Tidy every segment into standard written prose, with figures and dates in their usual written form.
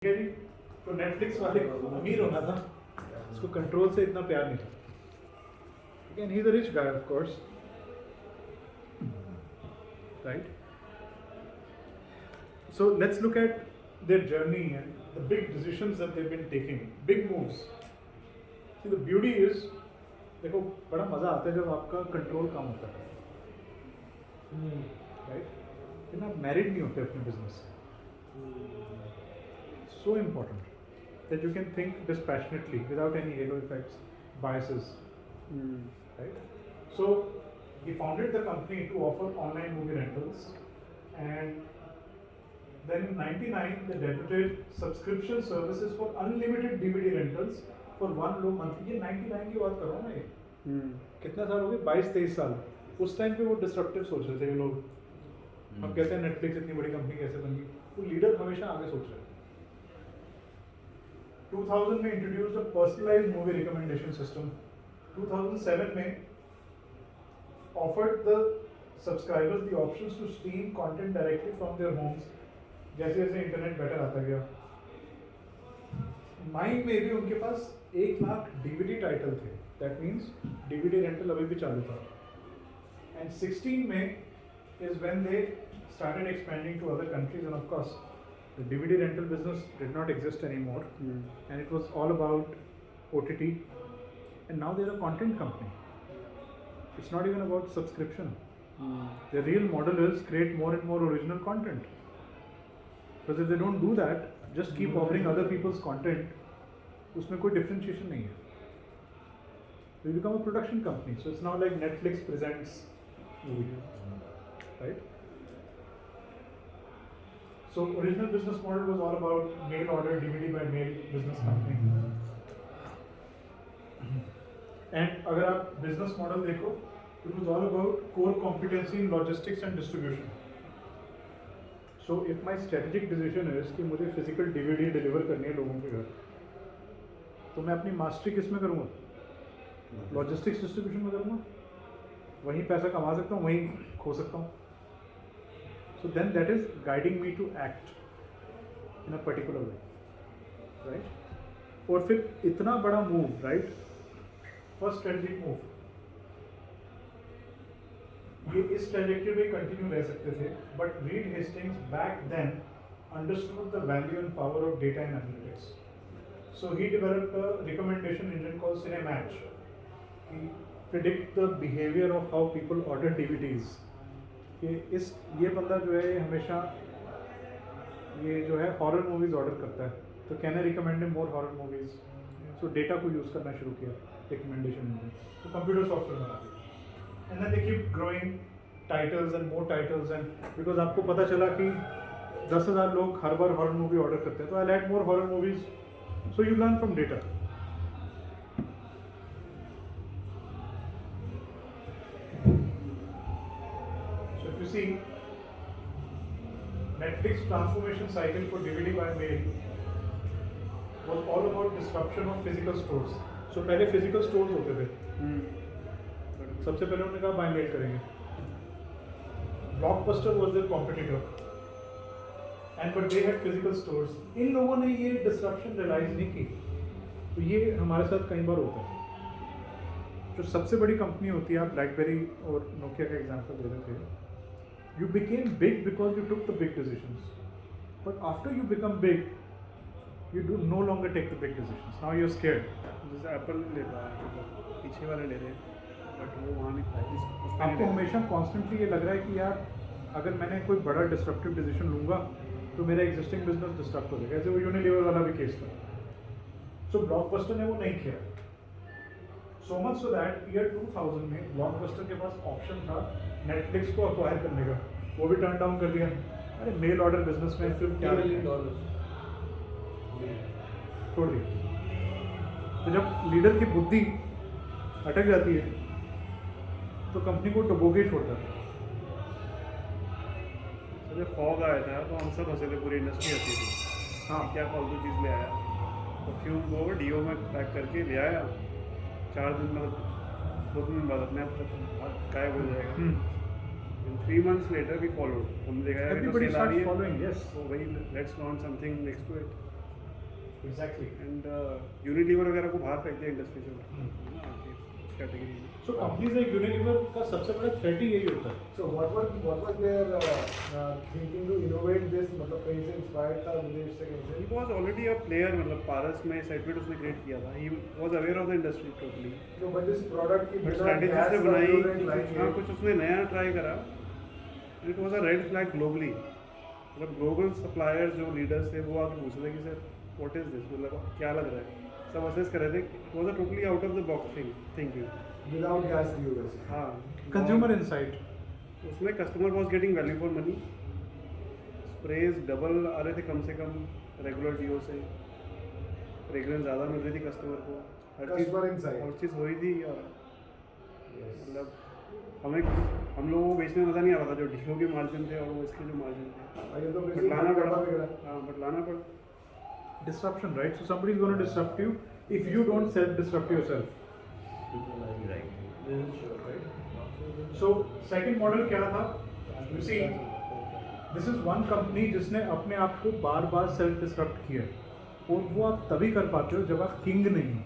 ठीक है जी। तो नेटफ्लिक्स वाले को अमीर होना था, उसको कंट्रोल से इतना प्यार नहीं था। Again, he's a rich guy, of course, right? So let's look at their journey and the big decisions that they've been taking, big moves. See, the beauty is, देखो बड़ा मज़ा आता है जब आपका कंट्रोल कम होता है, right? फिर आप मैरिड नहीं होते अपने बिजनेस से। So important that you can think dispassionately without any halo effects, biases, right? So he founded the company to offer online movie rentals, and then in '99 they debuted subscription services for unlimited DVD rentals for one low monthly. ये 99 की बात कर रहा हूँ मैं, ये कितना साल हो गए, 22-23 साल। उस टाइम पे वो डिस्ट्रप्टिव सोच रहे थे ये लोग। हम कहते हैं नेटफ्लिक्स इतनी बड़ी कंपनी कैसे बन गई, वो लीडर हमेशा आगे सोच रहे थे। 2000 में introduced a personalized movie recommendation system. 2007 में offered the subscribers the options to stream content directly from their homes. जैसे जैसे इंटरनेट बेटर आता गया, माइंड में भी उनके पास 1 लाख डीवीडी टाइटल थे। दैट मीन्स डीवीडी रेंटल अभी भी चालू था। एंड 16 में is when they started expanding to other countries, and of course the DVD rental business did not exist anymore, and it was all about OTT, and now they're a content company. It's not even about subscription. The real model is create more and more original content, because if they don't do that, just keep offering other people's content, उसमें कोई differentiation नहीं है. We become a production company, so it's now like Netflix presents movie, right? So original business model was all about mail order, DVD by mail business company. And अगर आप business model देखो, it was all about core competency in logistics and distribution. So if my strategic decision is कि मुझे physical DVD deliver करनी है लोगों के घर, तो मैं अपनी mastery किस में करूँगा? Logistics distribution में करूँगा। वहीं पैसा कमा सकता हूँ, वहीं खो सकता हूँ। So then that is guiding me to act in a particular way, right? और फिर इतना बड़ा move, right? First strategic move, ये इस trajectory में continue रह सकते थे, but Reed Hastings back then understood the value and power of data and analytics. So he developed a recommendation engine called Cinematch. He predict the behavior of how people order DVDs. ये बंदा जो है हमेशा ये जो है horror movies order करता है, तो can I recommend more horror movies. So data को यूज़ करना शुरू किया रिकमेंडेशन में, तो कंप्यूटर सॉफ्टवेयर बना दिया, and then they keep growing titles and more titles, and because आपको पता चला कि 10,000 लोग हर बार हॉरर मूवी ऑर्डर करते हैं, तो I add more horror movies. So you learn from data. You see, Netflix transformation cycle for DVD by mail was all about disruption of physical stores. So पहले physical stores होते थे, सबसे पहले उन्होंने कहा by mail करेंगे। Blockbuster was their competitor, and but they had physical stores. इन लोगों ने ये disruption realize नहीं की, तो ये हमारे साथ कई बार होता है। जो सबसे बड़ी कंपनी होती है, आप BlackBerry और Nokia का एग्जाम्पल दे रहे थे, you became big because you took the big decisions, but after you become big, you do no longer take the big decisions. Now you're scared. जैसे एप्पल ले रहा है, पीछे वाले ले रहे हैं, बट वो वहाँ नहीं था। आपको हमेशा कॉन्स्टेंटली ये लग रहा है कि यार अगर मैंने कोई बड़ा डिस्ट्रप्टिव डिसीजन लूँगा तो मेरा एग्जिस्टिंग बिजनेस डिस्टर्ब हो जाएगा। ऐसे वो यूनिलीवर वाला भी केस था। सो ब्लॉकबस्टर ने वो नहीं किया। So much so that year 2000 में ब्लॉकबस्टर के पास ऑप्शन था नेटफ्लिक्स को अक्वायर करने का, वो भी टर्न डाउन कर दिया। अरे मेल ऑर्डर बिजनेस में फिर क्या $50 million छोड़ दिया। तो जब लीडर की बुद्धि अटक जाती है तो कंपनी को डुबो के छोड़ता है। जब फॉग आया था तो हम सब हंसे थे, पूरी इंडस्ट्री हंसी थी। हाँ, क्या फालतू चीज़ ले आया। परफ्यूम को डीओ में पैक करके ले आया, 4 दिन में 2 दिन बाद अपने आप गायब हो जाएगा। 3 months later we followed, हमने देखा यार everybody starts following, yes, तो वही let's launch something next to it। Exactly. And Unilever वगैरह को बाहर फेंक दिया इंडस्ट्री से ना आके इस कैटेगरी में. So companies like Unilever का सबसे बड़ा threat ही यही होता है. So what was their thinking to innovate this? मतलब कहीं से inspired था विदेश से कहीं He से? was already a player, मतलब पारस में सेटवेट उसने क्रिएट किया था. He was aware of the industry totally. No, but this product की बट बिना स्ट्रैटेजी gas से का बनाई deodorant कि like हाँ ये- कुछ उसने नया ट्राई करा. It was a red flag globally. मतलब ग्लोबल सप्लायर्स जो लीडर्स थे वो आके पूछ रहे कि सर व्हाट इज दिस, मतलब क्या लग रहा है. सब असेस कर रहे थे. It was a totally out of the box thinking. without gas deodorant. हाँ Consumer insight. उसमें customer was getting value for money. Sprays double आ रहे थे कम से कम रेगुलर डीओ से. फ्रेग्रेंस ज़्यादा मिल रही थी कस्टमर को. Customer insight. हर चीज़ हो रही थी. और Yes. मतलब हम लोगों को बेचने में मज़ा नहीं आ रहा था जो डीओ के मार्जिन थे और वो इसके जो मार्जिन थे. और ये तो बट basically लाना पड़ा. डब्बा बिक रहा है. हाँ बट लाना पड़ा. Disruption, right? So somebody is going to disrupt you if you don't self-disrupt yourself. So second model क्या था? You see, this is one company जिसने अपने आप को बार बार सेल्फ डिस्ट्रप्ट किया और वो आप तभी कर पाते हो जब आप किंग नहीं हो.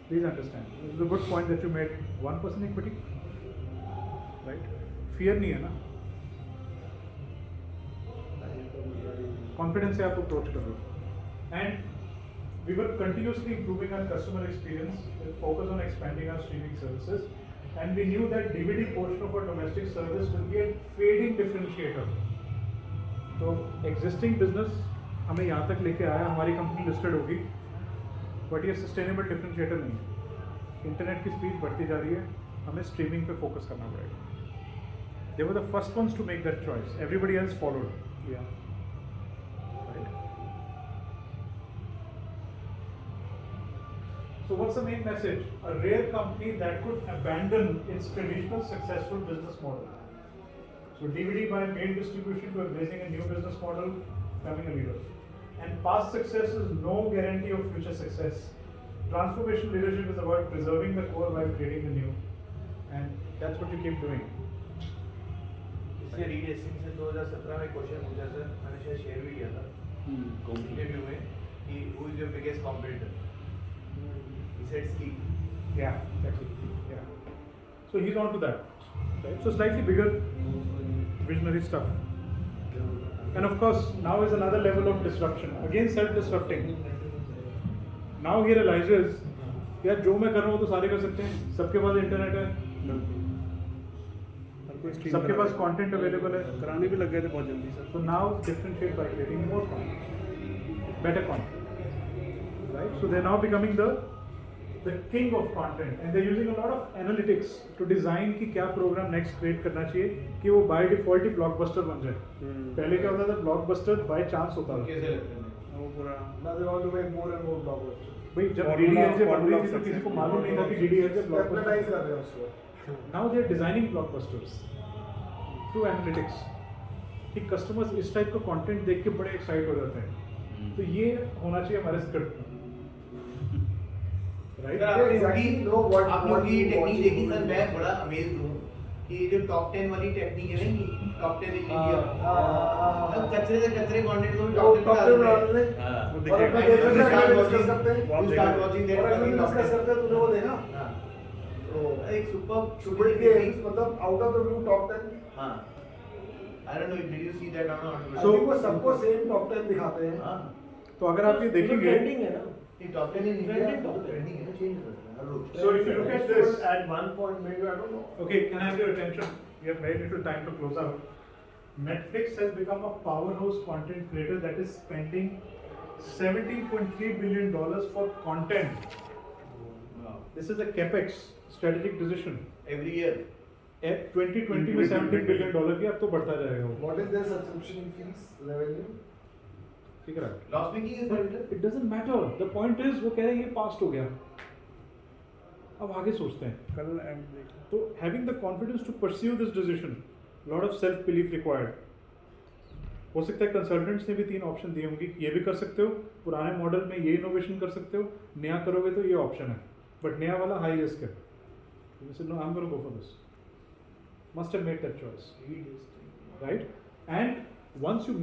Please understand. This is a good point that you made. 1% equity, right? Fear नहीं है ना, कॉन्फिडेंस से आप अप्रोच कर लो. And we were continuously improving our customer experience with focus on expanding our streaming services, and we knew that DVD portion of our domestic service will be a fading differentiator. तो existing business हमें यहाँ तक लेके आया, हमारी company listed होगी, but ये sustainable differentiator नहीं है. इंटरनेट की स्पीड बढ़ती जा रही है, हमें स्ट्रीमिंग पे फोकस करना पड़ेगा. They were the first ones to make that choice. Everybody else followed. Yeah. So what's the main message? A rare company that could abandon its traditional successful business model. So DVD by mail distribution to embracing a new business model, becoming a leader. And past success is no guarantee of future success. Transformation leadership is about preserving the core while creating the new. And that's what you keep doing. इससे read Hastings से 2017 में question पूछा sir, मैंने शायद share भी किया था interview में कि who is your biggest competitor. He said Sleek. Yeah, exactly. Yeah. So he's on to that. Right? So slightly bigger visionary stuff. And of course, now is another level of disruption. Again, self-disrupting. Now he realizes, यार जो मैं कर रहा हूँ तो सारे कर सकते हैं. सबके पास इंटरनेट है, हर कोई stream सबके करा पास रहा है. कंटेंट अवेलेबल है. कराने भी लग गए थे बहुत जल्दी sir. So now differentiate by creating more content, better content. Right? So they're now becoming the king of content, and they're using a lot of analytics to design कि क्या प्रोग्राम नेक्स्ट क्रिएट करना चाहिए कि वो by default he blockbuster बन जाए. पहले क्या होता था, ब्लॉकबस्टर बाय चांस होता था. कैसे लगते हैं? वो पूरा Now they want to make more and more blockbusters. भाई जब Formula- DDLJ बन formula रही थी तो of किसी को success. मालूम नहीं था कि DDLJ Capitalize ब्लॉकबस्टर. कर रहे हैं उसको. Now they're designing blockbusters through analytics कि कस्टमर्स इस टाइप का कंटेंट देख के बड़े एक्साइट हो जाते हैं. तो ये होना चाहिए हमारे स्क्रिप्ट में, राइट? सर आपने exactly इसकी- know what- आप लोग what की you टेक्निक want देखी to सर, do. मैं बड़ा अमेज हूँ कि जो टॉप 10 वाली टेक्निक है ना कि टॉप 10 इन इंडिया, कचरे से कचरे कंटेंट को भी वो टॉप 10 top में 10 डाल डाल दें. दें. हाँ. वो और अपना देखिए. देख लेते हैं, डिस्कस करते हैं. वो You देखिए. start watching that और अगर fucking top डिस्कस 10. करते हैं तूने वो देखा. हाँ. तो एक सुपर Squid Games मतलब out of the blue top 10. हाँ. I don't know, did you see that or not? I think वो सबको same top 10 दिखाते हैं. हाँ. तो अगर आप ये देखेंगे, ट्रेंडिंग है ना. ये top 10 in India Trending top 10. Trending है ना, चेंज करते हैं हर रोज. So if you look at this, at one point maybe I don't know. okay, can I have your attention? We have very little time to close out. Netflix has become a powerhouse content creator that is spending $17.3 billion for content. Wow. This is a capex strategic decision. Every year. 2020 में $17 billion की, अब तो बढ़ता जाएगा वो. What is their subscription fees revenue? Figure out. Loss making is But that? it doesn't matter. The point is वो कह रहे हैं ये पास्ट हो गया, अब आगे सोचते हैं. कल एंड देखा. तो having the confidence to pursue this decision, lot of self belief required. हो सकता है कंसल्टेंट्स ने भी 3 ऑप्शन दिए होंगे, ये भी कर सकते हो, पुराने मॉडल में ये इनोवेशन कर सकते हो, नया करोगे तो ये ऑप्शन है, बट नया वाला हाई रिस्क है. You said, no, I'm going to go for this. Must have made that choice, right? And once you